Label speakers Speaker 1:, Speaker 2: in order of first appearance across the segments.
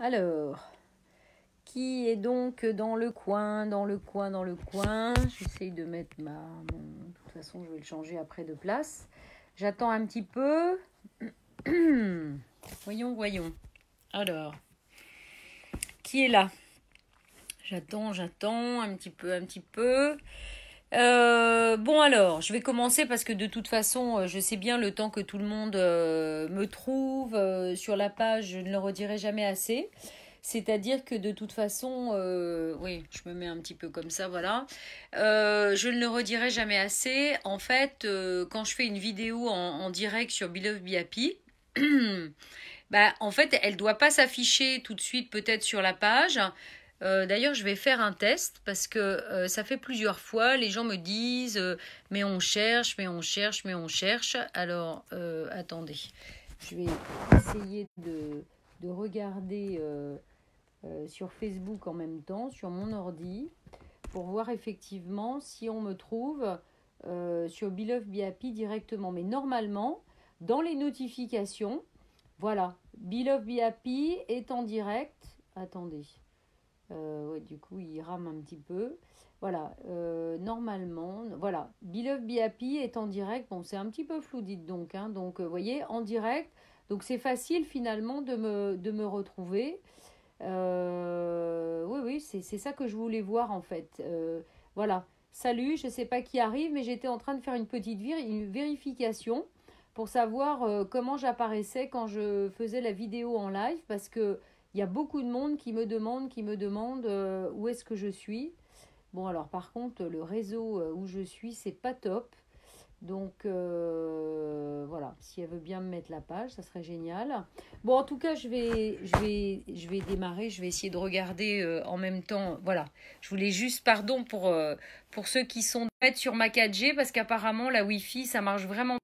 Speaker 1: Alors, qui est donc dans le coin, J'essaye de mettre De toute façon, je vais le changer après de place. J'attends un petit peu. Voyons. Alors, qui est là? J'attends un petit peu. Bon alors, je vais commencer parce que de toute façon, je sais bien le temps que tout le monde me trouve sur la page, je ne le redirai jamais assez. C'est-à-dire que de toute façon, oui, je me mets un petit peu comme ça, voilà. Je ne le redirai jamais assez. En fait, quand je fais une vidéo en direct sur Beloved Be Happy, bah, en fait, elle doit pas s'afficher tout de suite peut-être sur la page. D'ailleurs, je vais faire un test parce que ça fait plusieurs fois, les gens me disent mais on cherche. Alors, attendez, je vais essayer de regarder sur Facebook en même temps, sur mon ordi, pour voir effectivement si on me trouve sur Beloved Be Happy directement. Mais normalement, dans les notifications, voilà, Beloved Be Happy est en direct. Attendez. Ouais, du coup, il rame un petit peu. Voilà, normalement, voilà, Beloved Be Happy est en direct. Bon, c'est un petit peu flou, dites donc. Hein, donc, vous voyez, en direct. Donc, c'est facile finalement de me retrouver. Oui, c'est ça que je voulais voir en fait. Voilà, salut, je ne sais pas qui arrive, mais j'étais en train de faire une petite une vérification pour savoir comment j'apparaissais quand je faisais la vidéo en live parce que il y a beaucoup de monde qui me demande où est-ce que je suis. Bon, alors par contre, le réseau où je suis, c'est pas top. Donc voilà, si elle veut bien me mettre la page, ça serait génial. Bon, en tout cas, je vais démarrer. Je vais essayer de regarder en même temps. Voilà, je voulais juste, pardon pour ceux qui sont sur ma 4G parce qu'apparemment la Wi-Fi, ça marche vraiment.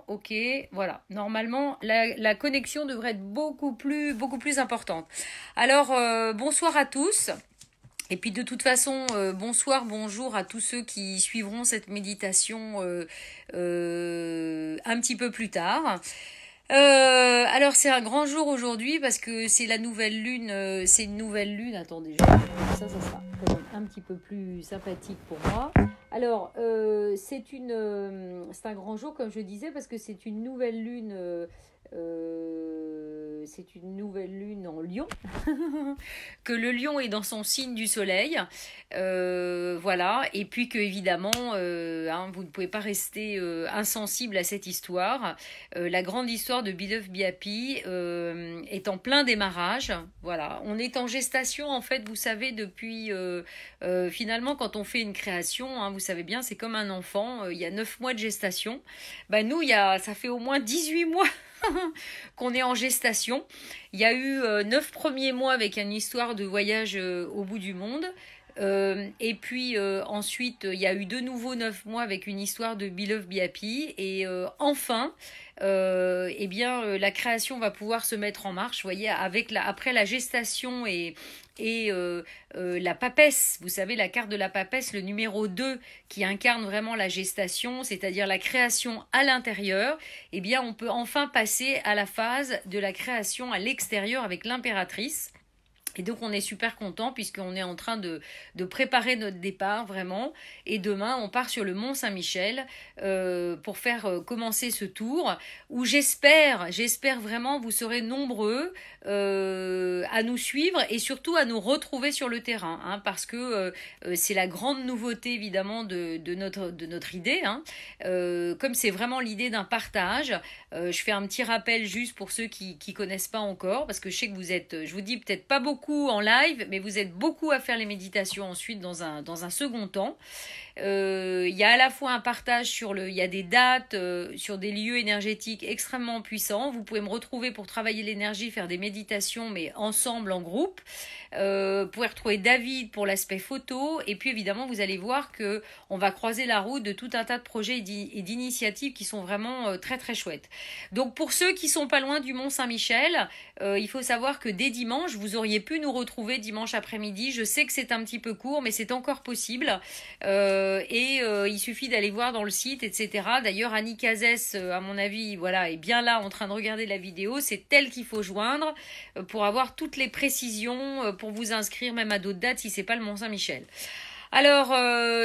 Speaker 1: Ok, voilà. Normalement, la connexion devrait être beaucoup plus importante. Alors, bonsoir à tous. Et puis de toute façon, bonsoir, bonjour à tous ceux qui suivront cette méditation un petit peu plus tard. Alors c'est un grand jour aujourd'hui parce que c'est la nouvelle lune, c'est une nouvelle lune. Attendez, ça sera quand même un petit peu plus sympathique pour moi. Alors c'est un grand jour comme je disais parce que c'est une nouvelle lune. C'est une nouvelle lune en Lion, que le lion est dans son signe du soleil, voilà, et puis que évidemment, vous ne pouvez pas rester insensible à cette histoire. La grande histoire de Beloved Be Happy est en plein démarrage, voilà. On est en gestation en fait, vous savez, depuis finalement quand on fait une création, vous savez bien, c'est comme un enfant, il y a 9 mois de gestation. Nous, ça fait au moins 18 mois qu'on est en gestation. Il y a eu 9 premiers mois avec une histoire de voyage au bout du monde. Et puis ensuite, il y a eu de nouveau 9 mois avec une histoire de Beloved Be Happy. Et enfin, la création va pouvoir se mettre en marche. Vous voyez, après la gestation et la papesse, vous savez, la carte de la papesse, le numéro 2 qui incarne vraiment la gestation, c'est-à-dire la création à l'intérieur, on peut enfin passer à la phase de la création à l'extérieur avec l'impératrice. Et donc on est super content puisqu'on est en train de préparer notre départ vraiment. Et demain on part sur le Mont Saint-Michel pour faire commencer ce tour où j'espère vraiment vous serez nombreux à nous suivre et surtout à nous retrouver sur le terrain, parce que c'est la grande nouveauté évidemment de notre idée. Comme c'est vraiment l'idée d'un partage, je fais un petit rappel juste pour ceux qui connaissent pas encore parce que je sais que vous êtes, je vous dis peut-être pas beaucoup en live, mais vous êtes beaucoup à faire les méditations ensuite dans un second temps. Il y a à la fois un partage il y a des dates sur des lieux énergétiques extrêmement puissants. Vous pouvez me retrouver pour travailler l'énergie, faire des méditations, mais ensemble, en groupe. Vous pouvez retrouver David pour l'aspect photo. Et puis évidemment, vous allez voir que on va croiser la route de tout un tas de projets et d'initiatives qui sont vraiment très très chouettes. Donc pour ceux qui sont pas loin du Mont Saint-Michel, il faut savoir que dès dimanche, vous auriez pu nous retrouver dimanche après-midi. Je sais que c'est un petit peu court, mais c'est encore possible. il suffit d'aller voir dans le site, etc. D'ailleurs, Annie Cazès, à mon avis, voilà, est bien là en train de regarder la vidéo. C'est elle qu'il faut joindre pour avoir toutes les précisions, pour vous inscrire même à d'autres dates si c'est pas le Mont-Saint-Michel. Alors,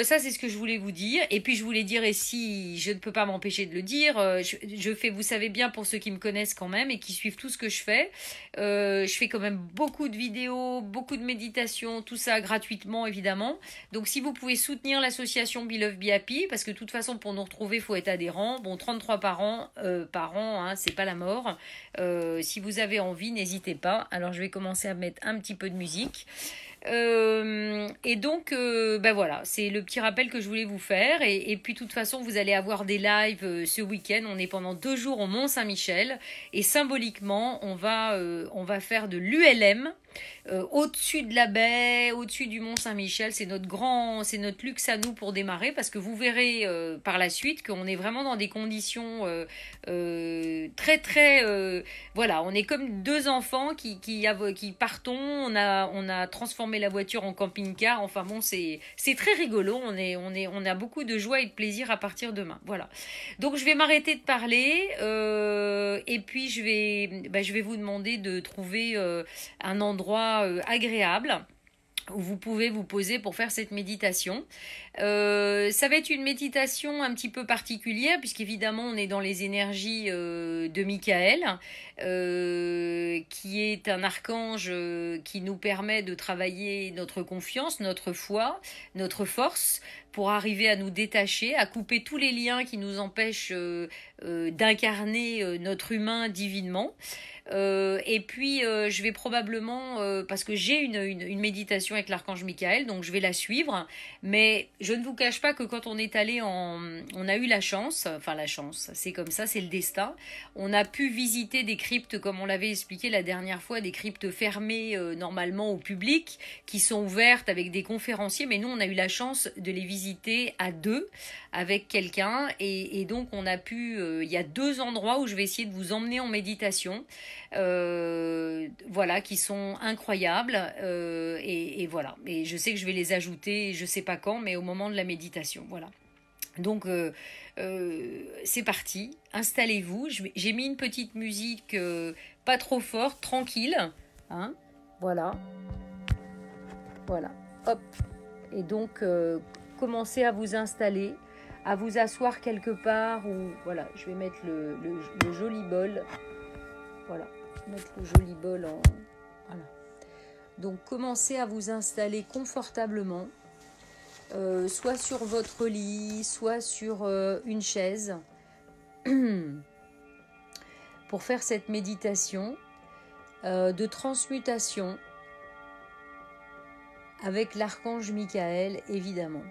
Speaker 1: ça c'est ce que je voulais vous dire. Et puis je voulais dire, et si je ne peux pas m'empêcher de le dire, je fais, vous savez bien pour ceux qui me connaissent quand même et qui suivent tout ce que je fais quand même beaucoup de vidéos, beaucoup de méditations, tout ça gratuitement évidemment. Donc si vous pouvez soutenir l'association Be Love Be Happy, parce que de toute façon pour nous retrouver il faut être adhérent. Bon, 33 par an, hein, c'est pas la mort. Si vous avez envie, n'hésitez pas. Alors je vais commencer à mettre un petit peu de musique. Et donc ben voilà, c'est le petit rappel que je voulais vous faire, et puis de toute façon vous allez avoir des lives ce week-end. On est pendant 2 jours au Mont-Saint-Michel et symboliquement on va faire de l'ULM au-dessus de la baie, au-dessus du Mont-Saint-Michel. C'est notre luxe à nous pour démarrer, parce que vous verrez par la suite qu'on est vraiment dans des conditions très très voilà, on est comme 2 enfants qui partons. On a transformé la voiture en camping-car. Enfin bon, c'est très rigolo. On a beaucoup de joie et de plaisir à partir de demain. Voilà. Donc je vais m'arrêter de parler et puis je vais vous demander de trouver un endroit agréable où vous pouvez vous poser pour faire cette méditation. Ça va être une méditation un petit peu particulière, puisqu'évidemment on est dans les énergies de Michael, qui est un archange qui nous permet de travailler notre confiance, notre foi, notre force, pour arriver à nous détacher, à couper tous les liens qui nous empêchent d'incarner notre humain divinement. Et puis je vais probablement, parce que j'ai une méditation avec l'archange Michael, donc je vais la suivre, mais je ne vous cache pas que quand on est allé on a eu la chance, c'est comme ça, c'est le destin. On a pu visiter des cryptes, comme on l'avait expliqué la dernière fois, des cryptes fermées normalement au public, qui sont ouvertes avec des conférenciers, mais nous on a eu la chance de les visiter à 2 avec quelqu'un, et donc on a pu, il y a 2 endroits où je vais essayer de vous emmener en méditation, voilà, qui sont incroyables, et voilà, et je sais que je vais les ajouter, je sais pas quand, mais au moment de la méditation, voilà. Donc c'est parti, installez-vous. J'ai mis une petite musique pas trop forte, tranquille, hein, voilà, hop, et donc commencez à vous installer, à vous asseoir quelque part, ou voilà, je vais mettre le joli bol, voilà, mettre le joli bol en, voilà. Donc commencez à vous installer confortablement, soit sur votre lit, soit sur une chaise, pour faire cette méditation de transmutation avec l'archange Michael, évidemment.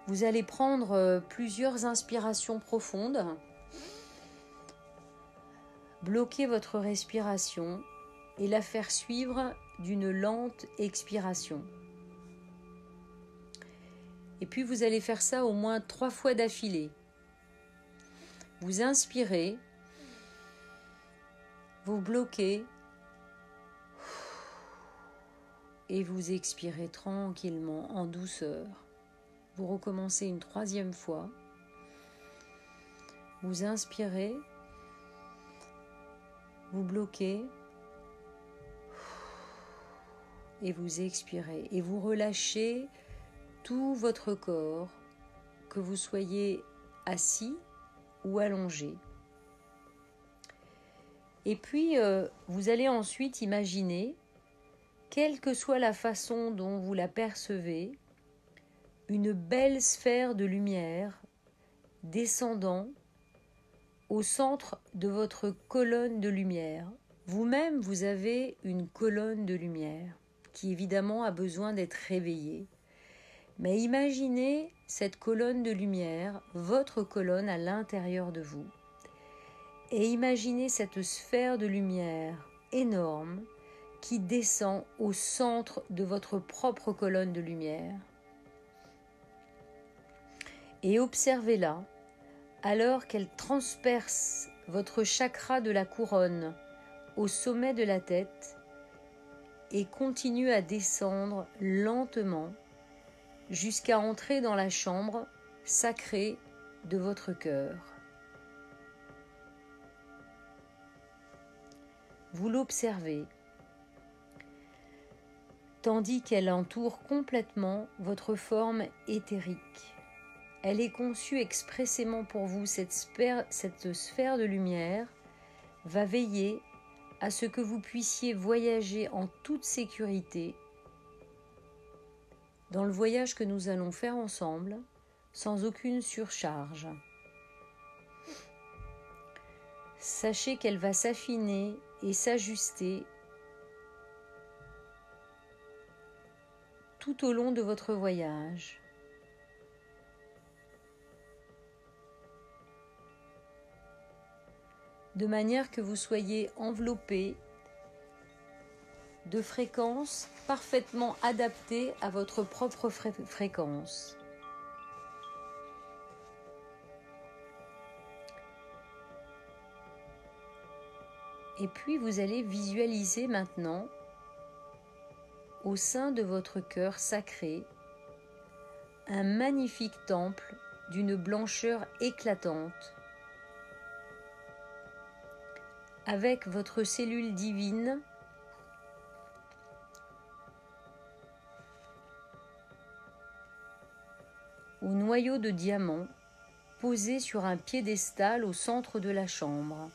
Speaker 1: Vous allez prendre plusieurs inspirations profondes, bloquer votre respiration et la faire suivre d'une lente expiration. Et puis vous allez faire ça au moins 3 fois d'affilée. Vous inspirez, vous bloquez et vous expirez tranquillement en douceur. Vous recommencez une 3e fois. Vous inspirez, vous bloquez et vous expirez. Et vous relâchez tout votre corps, que vous soyez assis ou allongé. Et puis, vous allez ensuite imaginer, quelle que soit la façon dont vous la percevez, une belle sphère de lumière descendant au centre de votre colonne de lumière. Vous-même, vous avez une colonne de lumière qui évidemment a besoin d'être réveillée. Mais imaginez cette colonne de lumière, votre colonne à l'intérieur de vous. Et imaginez cette sphère de lumière énorme qui descend au centre de votre propre colonne de lumière. Et observez-la alors qu'elle transperce votre chakra de la couronne au sommet de la tête et continue à descendre lentement jusqu'à entrer dans la chambre sacrée de votre cœur. Vous l'observez, tandis qu'elle entoure complètement votre forme éthérique. Elle est conçue expressément pour vous. Cette sphère de lumière va veiller à ce que vous puissiez voyager en toute sécurité dans le voyage que nous allons faire ensemble, sans aucune surcharge. Sachez qu'elle va s'affiner et s'ajuster tout au long de votre voyage. De manière que vous soyez enveloppé de fréquences parfaitement adaptées à votre propre fréquence. Et puis vous allez visualiser maintenant, au sein de votre cœur sacré, un magnifique temple d'une blancheur éclatante, avec votre cellule divine au noyau de diamant posé sur un piédestal au centre de la chambre.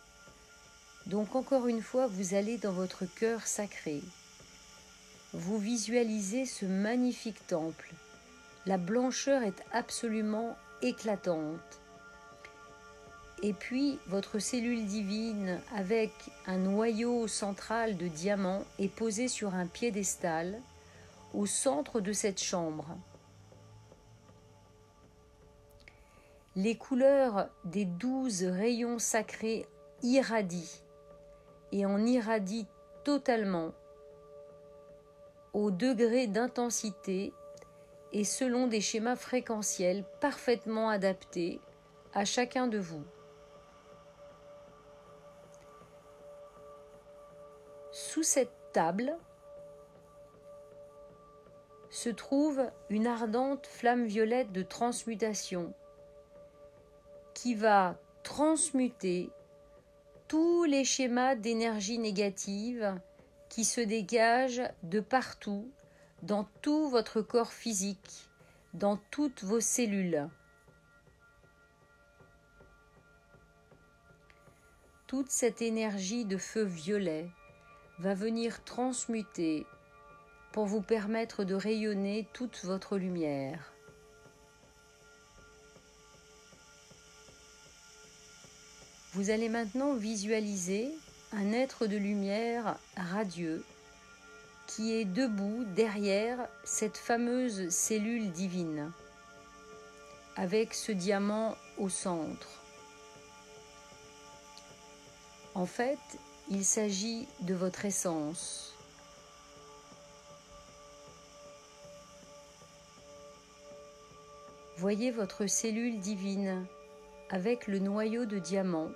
Speaker 1: Donc encore une fois, vous allez dans votre cœur sacré. Vous visualisez ce magnifique temple. La blancheur est absolument éclatante. Et puis, votre cellule divine, avec un noyau central de diamant, est posée sur un piédestal au centre de cette chambre. Les couleurs des 12 rayons sacrés irradient et en irradient totalement au degré d'intensité et selon des schémas fréquentiels parfaitement adaptés à chacun de vous. Sous cette table se trouve une ardente flamme violette de transmutation qui va transmuter tous les schémas d'énergie négative qui se dégagent de partout, dans tout votre corps physique, dans toutes vos cellules. Toute cette énergie de feu violet va venir transmuter pour vous permettre de rayonner toute votre lumière. Vous allez maintenant visualiser un être de lumière radieux qui est debout derrière cette fameuse cellule divine, avec ce diamant au centre. En fait, il s'agit de votre essence. Voyez votre cellule divine avec le noyau de diamant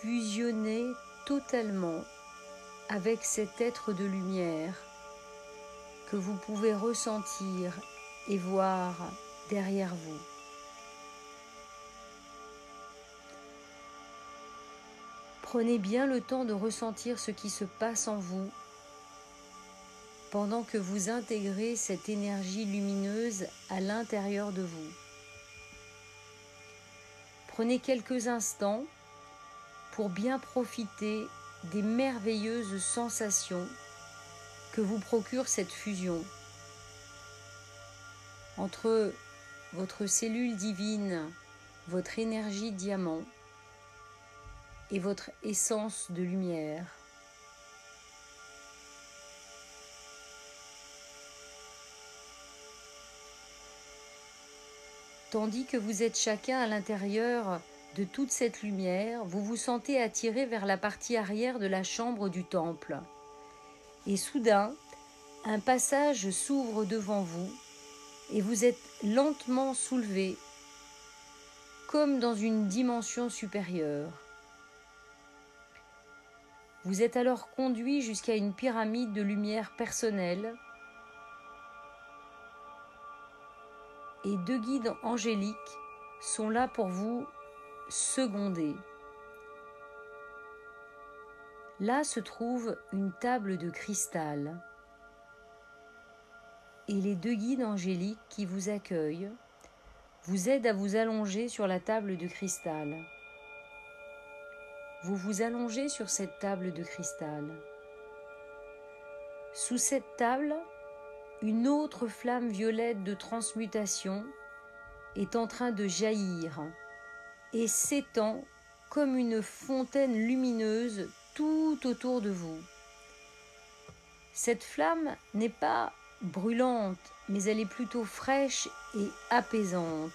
Speaker 1: fusionner totalement avec cet être de lumière que vous pouvez ressentir et voir derrière vous. Prenez bien le temps de ressentir ce qui se passe en vous pendant que vous intégrez cette énergie lumineuse à l'intérieur de vous. Prenez quelques instants pour bien profiter des merveilleuses sensations que vous procure cette fusion entre votre cellule divine, votre énergie diamant et votre essence de lumière. Tandis que vous êtes chacun à l'intérieur de toute cette lumière, vous vous sentez attiré vers la partie arrière de la chambre du temple. Et soudain, un passage s'ouvre devant vous et vous êtes lentement soulevé, comme dans une dimension supérieure. Vous êtes alors conduit jusqu'à une pyramide de lumière personnelle et 2 guides angéliques sont là pour vous seconder. Là se trouve une table de cristal et les 2 guides angéliques qui vous accueillent vous aident à vous allonger sur la table de cristal. Vous vous allongez sur cette table de cristal. Sous cette table, une autre flamme violette de transmutation est en train de jaillir et s'étend comme une fontaine lumineuse tout autour de vous. Cette flamme n'est pas brûlante, mais elle est plutôt fraîche et apaisante.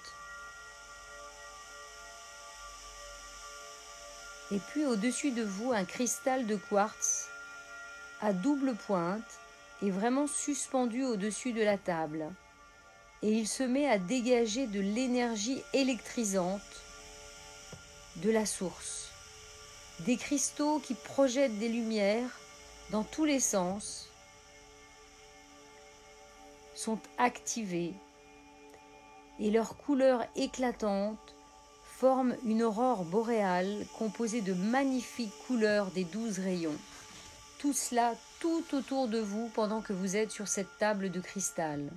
Speaker 1: Et puis au-dessus de vous, un cristal de quartz à double pointe est vraiment suspendu au-dessus de la table. Et il se met à dégager de l'énergie électrisante de la source. Des cristaux qui projettent des lumières dans tous les sens sont activés et leurs couleurs éclatantes forment une aurore boréale composée de magnifiques couleurs des 12 rayons. Tout cela tout autour de vous pendant que vous êtes sur cette table de cristal.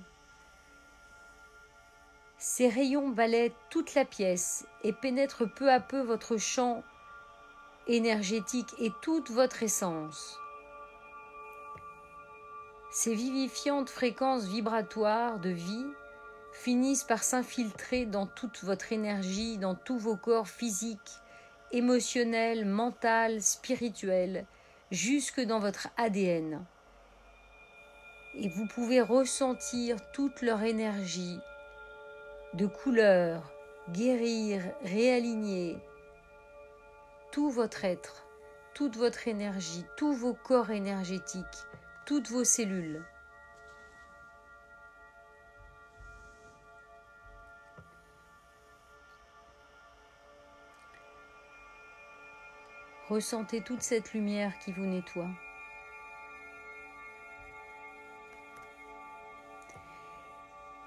Speaker 1: Ces rayons balayent toute la pièce et pénètrent peu à peu votre champ énergétique et toute votre essence. Ces vivifiantes fréquences vibratoires de vie finissent par s'infiltrer dans toute votre énergie, dans tous vos corps physiques, émotionnels, mentaux, spirituels, jusque dans votre ADN. Et vous pouvez ressentir toute leur énergie de couleur, guérir, réaligner tout votre être, toute votre énergie, tous vos corps énergétiques, toutes vos cellules. Ressentez toute cette lumière qui vous nettoie.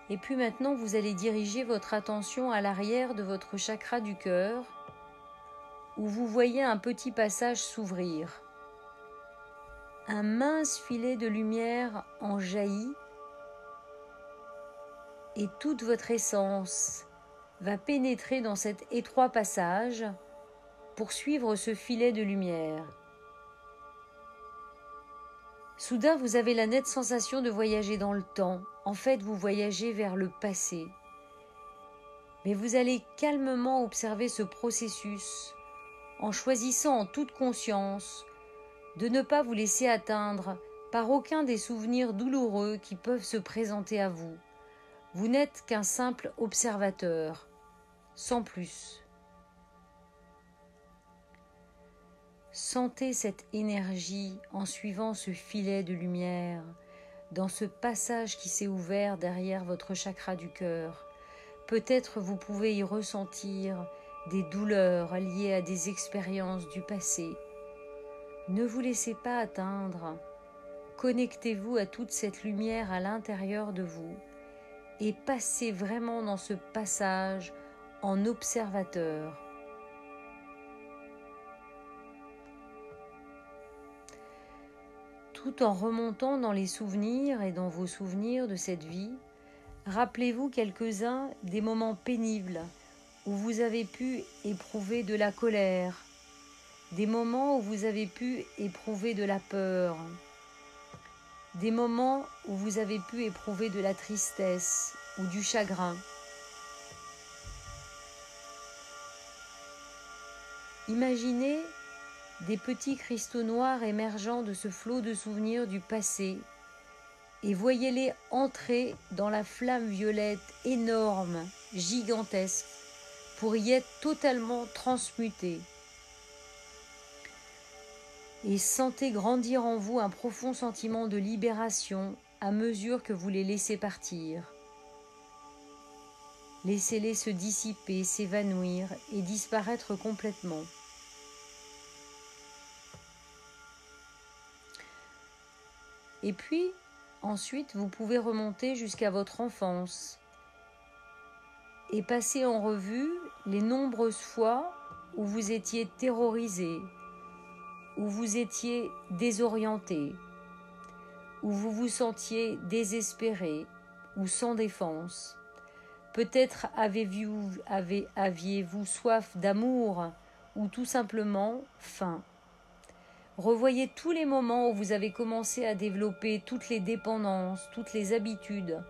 Speaker 1: Et puis maintenant, vous allez diriger votre attention à l'arrière de votre chakra du cœur, où vous voyez un petit passage s'ouvrir. Un mince filet de lumière en jaillit et toute votre essence va pénétrer dans cet étroit passage pour suivre ce filet de lumière. Soudain, vous avez la nette sensation de voyager dans le temps. En fait, vous voyagez vers le passé. Mais vous allez calmement observer ce processus en choisissant en toute conscience de ne pas vous laisser atteindre par aucun des souvenirs douloureux qui peuvent se présenter à vous. Vous n'êtes qu'un simple observateur, sans plus. Sentez cette énergie en suivant ce filet de lumière, dans ce passage qui s'est ouvert derrière votre chakra du cœur. Peut-être vous pouvez y ressentir des douleurs liées à des expériences du passé. Ne vous laissez pas atteindre. Connectez-vous à toute cette lumière à l'intérieur de vous et passez vraiment dans ce passage en observateur. Tout en remontant dans les souvenirs et dans vos souvenirs de cette vie, rappelez-vous quelques-uns des moments pénibles où vous avez pu éprouver de la colère, des moments où vous avez pu éprouver de la peur, des moments où vous avez pu éprouver de la tristesse ou du chagrin. Imaginez des petits cristaux noirs émergeant de ce flot de souvenirs du passé et voyez-les entrer dans la flamme violette énorme, gigantesque, pour y être totalement transmutés. Et sentez grandir en vous un profond sentiment de libération à mesure que vous les laissez partir. Laissez-les se dissiper, s'évanouir et disparaître complètement. Et puis, ensuite, vous pouvez remonter jusqu'à votre enfance et passer en revue les nombreuses fois où vous étiez terrorisé, où vous étiez désorienté, où vous vous sentiez désespéré ou sans défense. Peut-être aviez-vous soif d'amour ou tout simplement faim. Revoyez tous les moments où vous avez commencé à développer toutes les dépendances, toutes les habitudes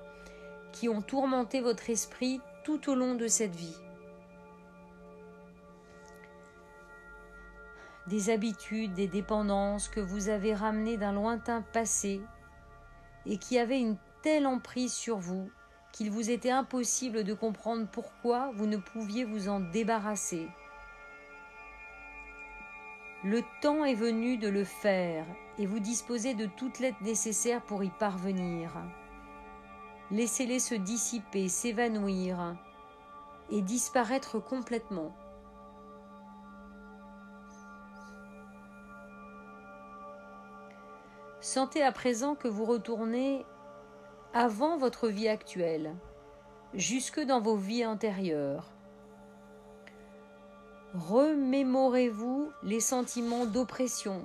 Speaker 1: qui ont tourmenté votre esprit tout au long de cette vie. Des habitudes, des dépendances que vous avez ramenées d'un lointain passé et qui avaient une telle emprise sur vous qu'il vous était impossible de comprendre pourquoi vous ne pouviez vous en débarrasser. Le temps est venu de le faire et vous disposez de toute l'aide nécessaire pour y parvenir. Laissez-les se dissiper, s'évanouir et disparaître complètement. Sentez à présent que vous retournez avant votre vie actuelle, jusque dans vos vies antérieures. Remémorez-vous les sentiments d'oppression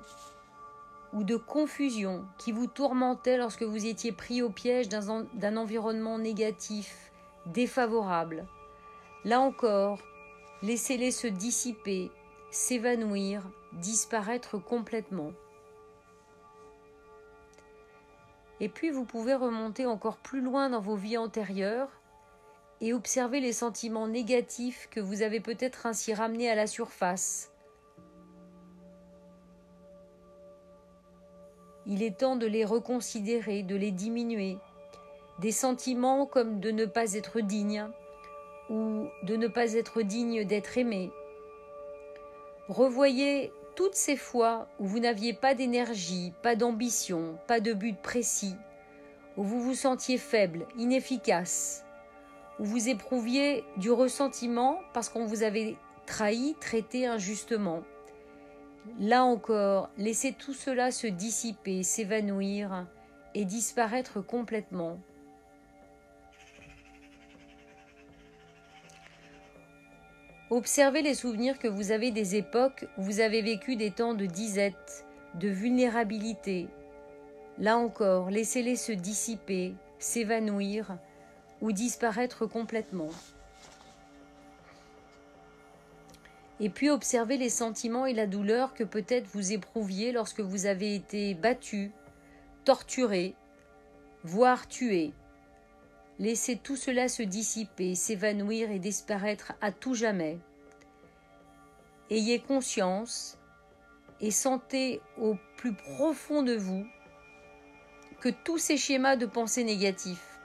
Speaker 1: ou de confusion qui vous tourmentaient lorsque vous étiez pris au piège d'un environnement négatif, défavorable. Là encore, laissez-les se dissiper, s'évanouir, disparaître complètement. Et puis vous pouvez remonter encore plus loin dans vos vies antérieures et observer les sentiments négatifs que vous avez peut-être ainsi ramenés à la surface. Il est temps de les reconsidérer, de les diminuer. Des sentiments comme de ne pas être digne ou de ne pas être digne d'être aimé. Revoyez toutes ces fois où vous n'aviez pas d'énergie, pas d'ambition, pas de but précis, où vous vous sentiez faible, inefficace, où vous éprouviez du ressentiment parce qu'on vous avait trahi, traité injustement. Là encore, laissez tout cela se dissiper, s'évanouir et disparaître complètement. Observez les souvenirs que vous avez des époques où vous avez vécu des temps de disette, de vulnérabilité. Là encore, laissez-les se dissiper, s'évanouir ou disparaître complètement. Et puis observez les sentiments et la douleur que peut-être vous éprouviez lorsque vous avez été battu, torturé, voire tué. Laissez tout cela se dissiper, s'évanouir et disparaître à tout jamais. Ayez conscience et sentez au plus profond de vous que tous ces schémas de pensée négatifs,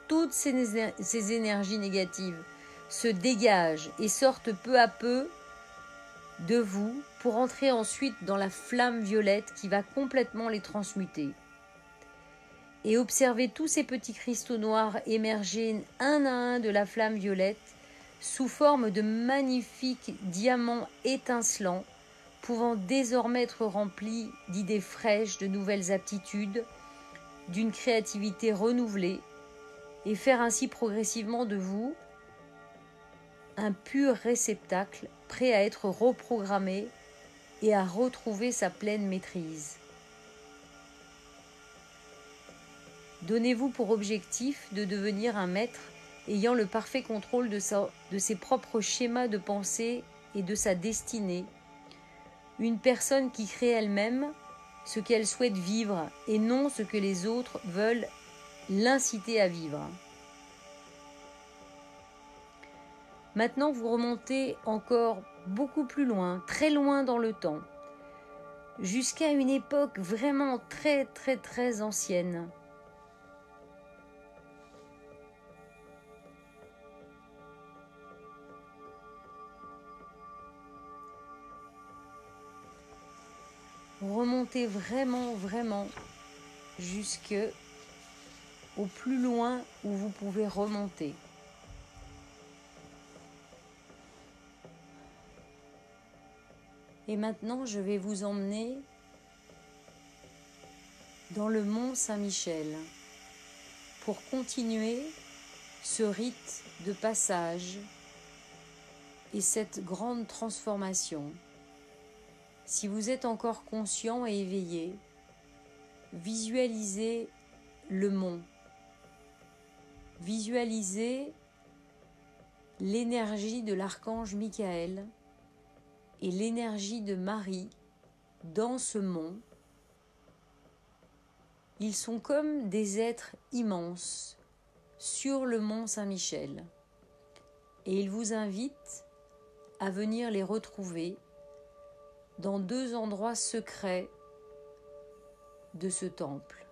Speaker 1: toutes ces énergies négatives se dégagent et sortent peu à peu de vous pour entrer ensuite dans la flamme violette qui va complètement les transmuter. Et observez tous ces petits cristaux noirs émerger un à un de la flamme violette sous forme de magnifiques diamants étincelants, pouvant désormais être remplis d'idées fraîches, de nouvelles aptitudes, d'une créativité renouvelée, et faire ainsi progressivement de vous un pur réceptacle prêt à être reprogrammé et à retrouver sa pleine maîtrise. Donnez-vous pour objectif de devenir un maître ayant le parfait contrôle de ses propres schémas de pensée et de sa destinée, une personne qui crée elle-même ce qu'elle souhaite vivre et non ce que les autres veulent l'inciter à vivre. Maintenant, vous remontez encore beaucoup plus loin, très loin dans le temps, jusqu'à une époque vraiment très très très ancienne. Remontez vraiment jusque au plus loin où vous pouvez remonter. Et maintenant, je vais vous emmener dans le mont Saint-Michel pour continuer ce rite de passage et cette grande transformation. Si vous êtes encore conscient et éveillé, visualisez le mont, visualisez l'énergie de l'archange Michael et l'énergie de Marie dans ce mont. Ils sont comme des êtres immenses sur le mont Saint-Michel et ils vous invitent à venir les retrouver dans 2 endroits secrets de ce temple.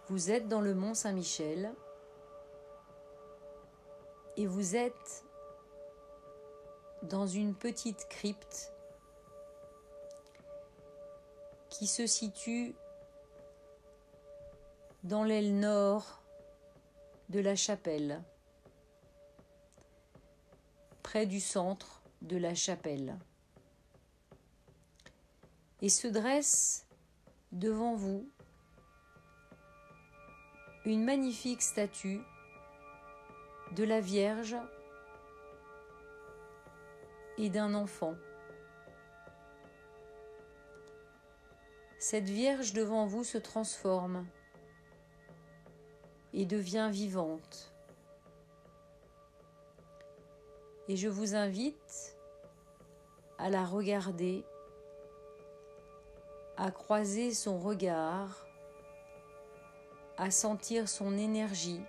Speaker 1: Vous êtes dans le mont Saint-Michel et vous êtes dans une petite crypte qui se situe dans l'aile nord de la chapelle, près du centre de la chapelle. Et se dresse devant vous une magnifique statue de la Vierge et d'un enfant. Cette Vierge devant vous se transforme et devient vivante. Et je vous invite à la regarder, à croiser son regard, à sentir son énergie,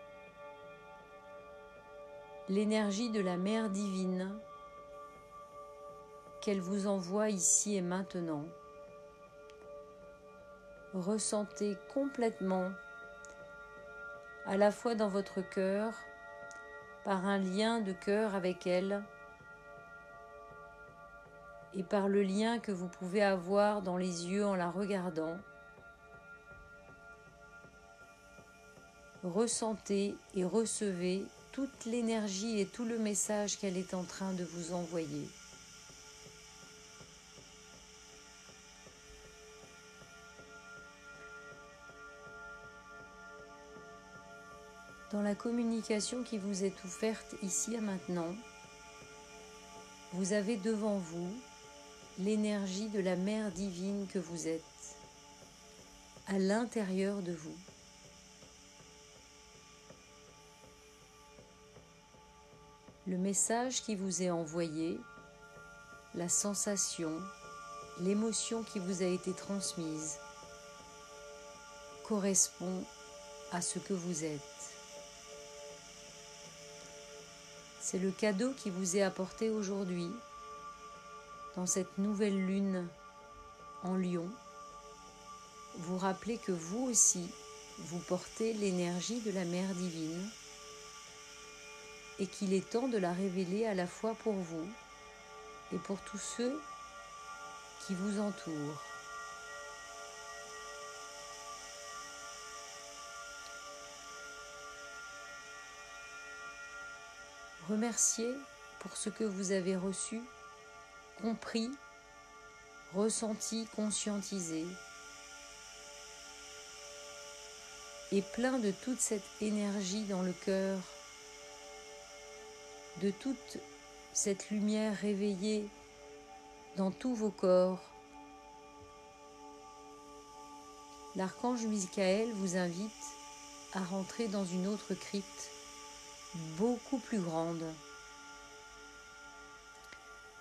Speaker 1: l'énergie de la Mère divine qu'elle vous envoie ici et maintenant. Ressentez complètement, à la fois dans votre cœur, par un lien de cœur avec elle, et par le lien que vous pouvez avoir dans les yeux en la regardant. Ressentez et recevez toute l'énergie et tout le message qu'elle est en train de vous envoyer. Dans la communication qui vous est offerte ici et maintenant, vous avez devant vous l'énergie de la Mère divine que vous êtes, à l'intérieur de vous. Le message qui vous est envoyé, la sensation, l'émotion qui vous a été transmise, correspond à ce que vous êtes. C'est le cadeau qui vous est apporté aujourd'hui, dans cette nouvelle lune en Lion. Vous rappelez que vous aussi, vous portez l'énergie de la Mère divine et qu'il est temps de la révéler à la fois pour vous et pour tous ceux qui vous entourent. Remerciez pour ce que vous avez reçu, compris, ressenti, conscientisé, et plein de toute cette énergie dans le cœur, de toute cette lumière réveillée dans tous vos corps. L'archange Michael vous invite à rentrer dans une autre crypte beaucoup plus grande.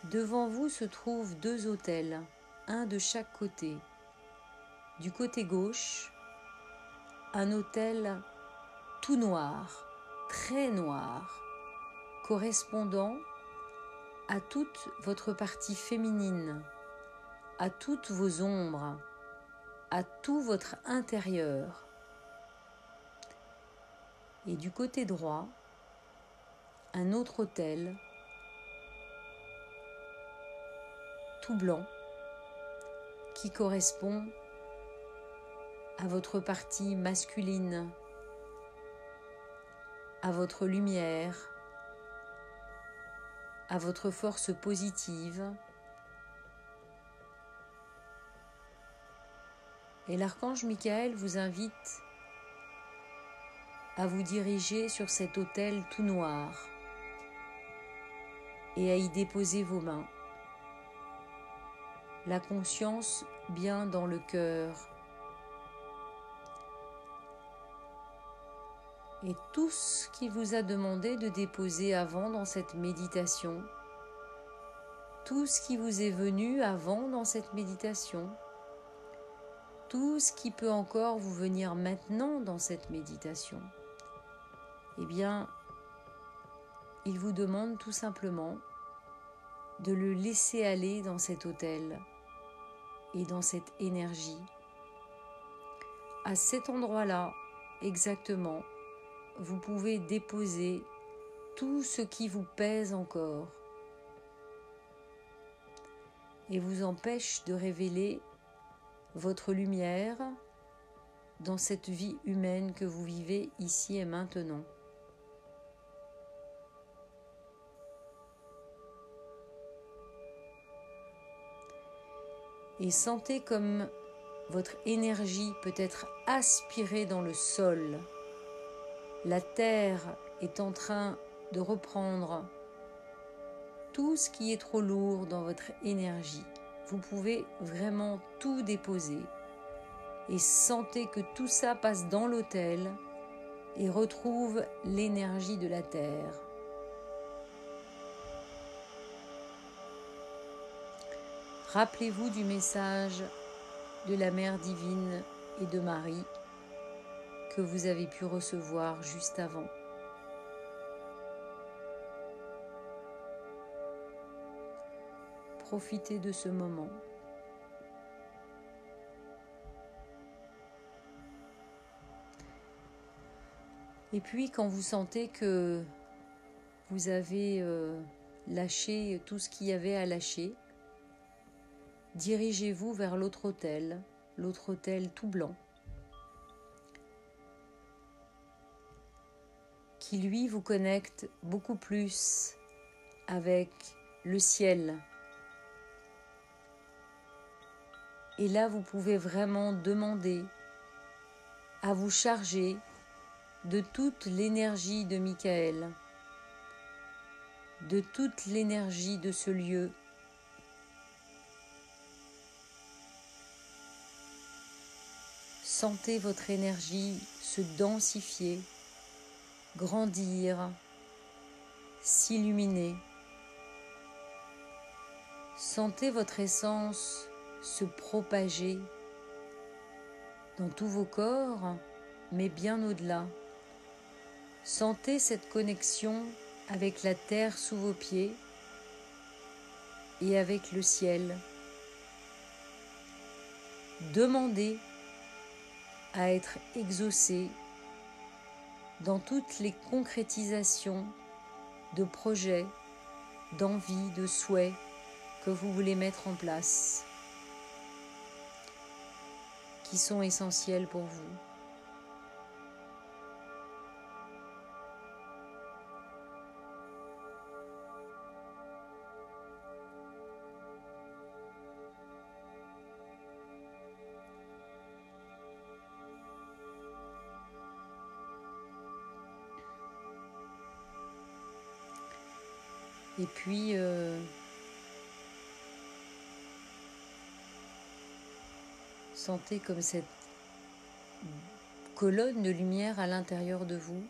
Speaker 1: Devant vous se trouvent 2 autels, un de chaque côté. Du côté gauche, un autel tout noir, très noir, correspondant à toute votre partie féminine, à toutes vos ombres, à tout votre intérieur. Et du côté droit, un autre autel, tout blanc, qui correspond à votre partie masculine, à votre lumière, à votre force positive. Et l'archange Michael vous invite à vous diriger sur cet autel tout noir et à y déposer vos mains. La conscience bien dans le cœur. Et tout ce qu'il vous a demandé de déposer avant dans cette méditation, tout ce qui vous est venu avant dans cette méditation, tout ce qui peut encore vous venir maintenant dans cette méditation, eh bien, il vous demande tout simplement de le laisser aller dans cet autel et dans cette énergie. À cet endroit-là, exactement, vous pouvez déposer tout ce qui vous pèse encore et vous empêche de révéler votre lumière dans cette vie humaine que vous vivez ici et maintenant. Et sentez comme votre énergie peut être aspirée dans le sol. La terre est en train de reprendre tout ce qui est trop lourd dans votre énergie. Vous pouvez vraiment tout déposer et sentez que tout ça passe dans l'autel et retrouve l'énergie de la terre. Rappelez-vous du message de la Mère divine et de Marie que vous avez pu recevoir juste avant. Profitez de ce moment. Et puis quand vous sentez que vous avez lâché tout ce qu'il y avait à lâcher, dirigez-vous vers l'autre autel tout blanc, qui lui vous connecte beaucoup plus avec le ciel. Et là, vous pouvez vraiment demander à vous charger de toute l'énergie de Michael, de toute l'énergie de ce lieu. Sentez votre énergie se densifier, grandir, s'illuminer. Sentez votre essence se propager dans tous vos corps, mais bien au-delà. Sentez cette connexion avec la terre sous vos pieds et avec le ciel. Demandez à être exaucé dans toutes les concrétisations de projets, d'envies, de souhaits que vous voulez mettre en place, qui sont essentiels pour vous. Et puis, sentez comme cette colonne de lumière à l'intérieur de vous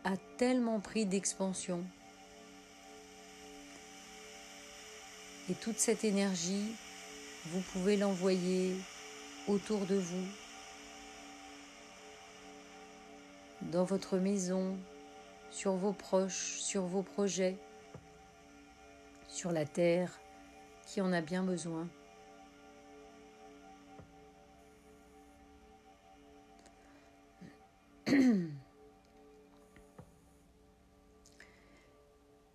Speaker 1: a tellement pris d'expansion. Et toute cette énergie, vous pouvez l'envoyer autour de vous, dans votre maison, sur vos proches, sur vos projets, sur la terre qui en a bien besoin.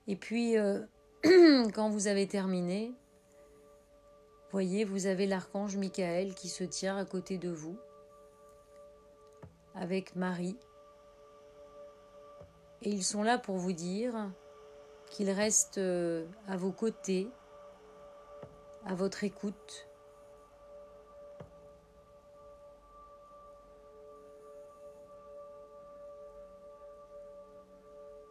Speaker 1: Et puis, quand vous avez terminé, voyez, vous avez l'archange Michael qui se tient à côté de vous, avec Marie. Et ils sont là pour vous dire qu'il reste à vos côtés, à votre écoute.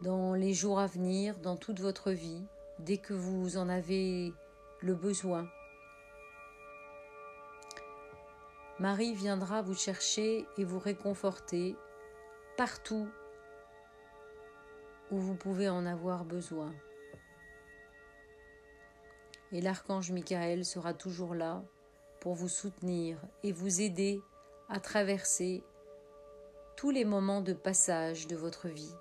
Speaker 1: Dans les jours à venir, dans toute votre vie, dès que vous en avez le besoin. Marie viendra vous chercher et vous réconforter partout où vous pouvez en avoir besoin. Et l'archange Michael sera toujours là pour vous soutenir et vous aider à traverser tous les moments de passage de votre vie.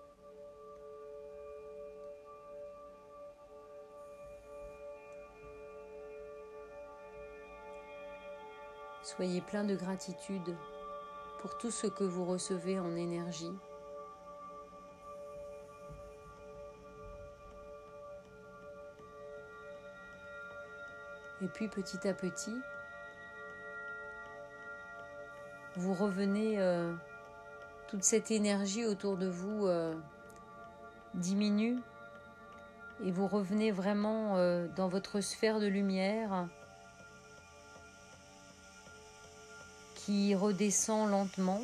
Speaker 1: Soyez plein de gratitude pour tout ce que vous recevez en énergie. Et puis petit à petit, vous revenez, toute cette énergie autour de vous diminue et vous revenez vraiment dans votre sphère de lumière qui redescend lentement.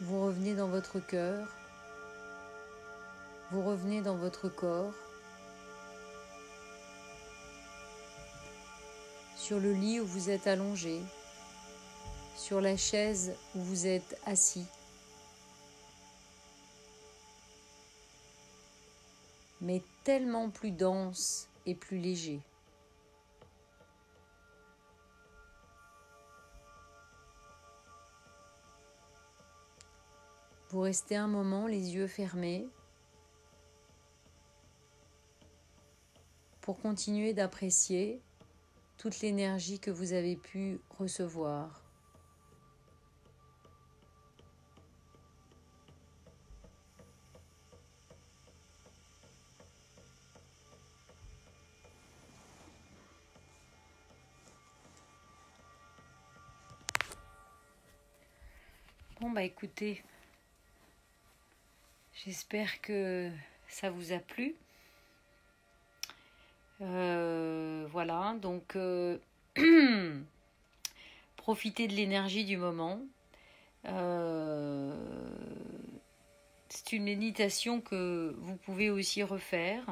Speaker 1: Vous revenez dans votre cœur, vous revenez dans votre corps, sur le lit où vous êtes allongé, sur la chaise où vous êtes assis, mais tellement plus dense et plus léger. Vous restez un moment les yeux fermés pour continuer d'apprécier toute l'énergie que vous avez pu recevoir. Bon bah écoutez, j'espère que ça vous a plu. Voilà, donc profitez de l'énergie du moment. C'est une méditation que vous pouvez aussi refaire.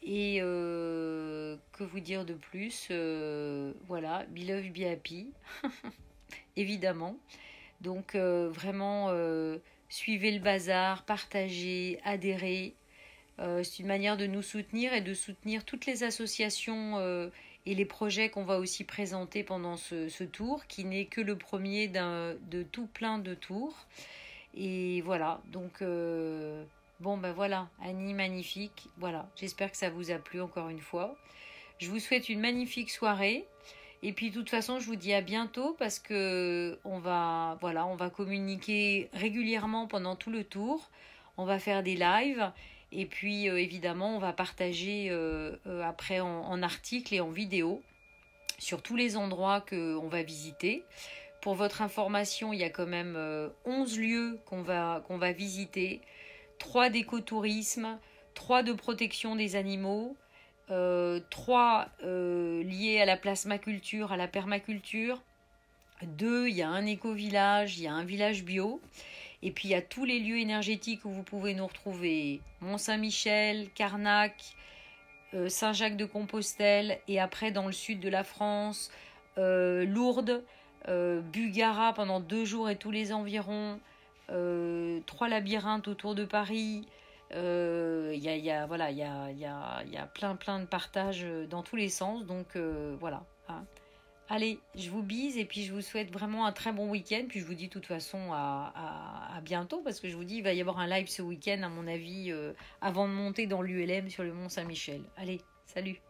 Speaker 1: Et que vous dire de plus, voilà, be love, be happy, évidemment. Donc vraiment, suivez le bazar, partagez, adhérez. C'est une manière de nous soutenir et de soutenir toutes les associations et les projets qu'on va aussi présenter pendant ce tour, qui n'est que le premier de tout plein de tours. Et voilà, donc bon ben voilà, Annie, magnifique. Voilà, j'espère que ça vous a plu encore une fois. Je vous souhaite une magnifique soirée. Et puis de toute façon, je vous dis à bientôt parce que on va communiquer régulièrement pendant tout le tour. On va faire des lives. Et puis évidemment, on va partager après en article et en vidéo sur tous les endroits qu'on va visiter. Pour votre information, il y a quand même 11 lieux qu'on va visiter. 3 d'écotourisme, 3 de protection des animaux, 3 liés à la plasmaculture, à la permaculture. 2, il y a un éco-village, il y a un village bio. Et puis il y a tous les lieux énergétiques où vous pouvez nous retrouver. Mont-Saint-Michel, Carnac, Saint-Jacques-de-Compostelle. Et après dans le sud de la France, Lourdes, Bulgara pendant 2 jours et tous les environs. 3 labyrinthes autour de Paris. Il y a plein de partages dans tous les sens. Donc voilà. Hein. Allez, je vous bise et puis je vous souhaite vraiment un très bon week-end. Puis je vous dis de toute façon à bientôt parce que je vous dis il va y avoir un live ce week-end à mon avis avant de monter dans l'ULM sur le Mont Saint-Michel. Allez, salut!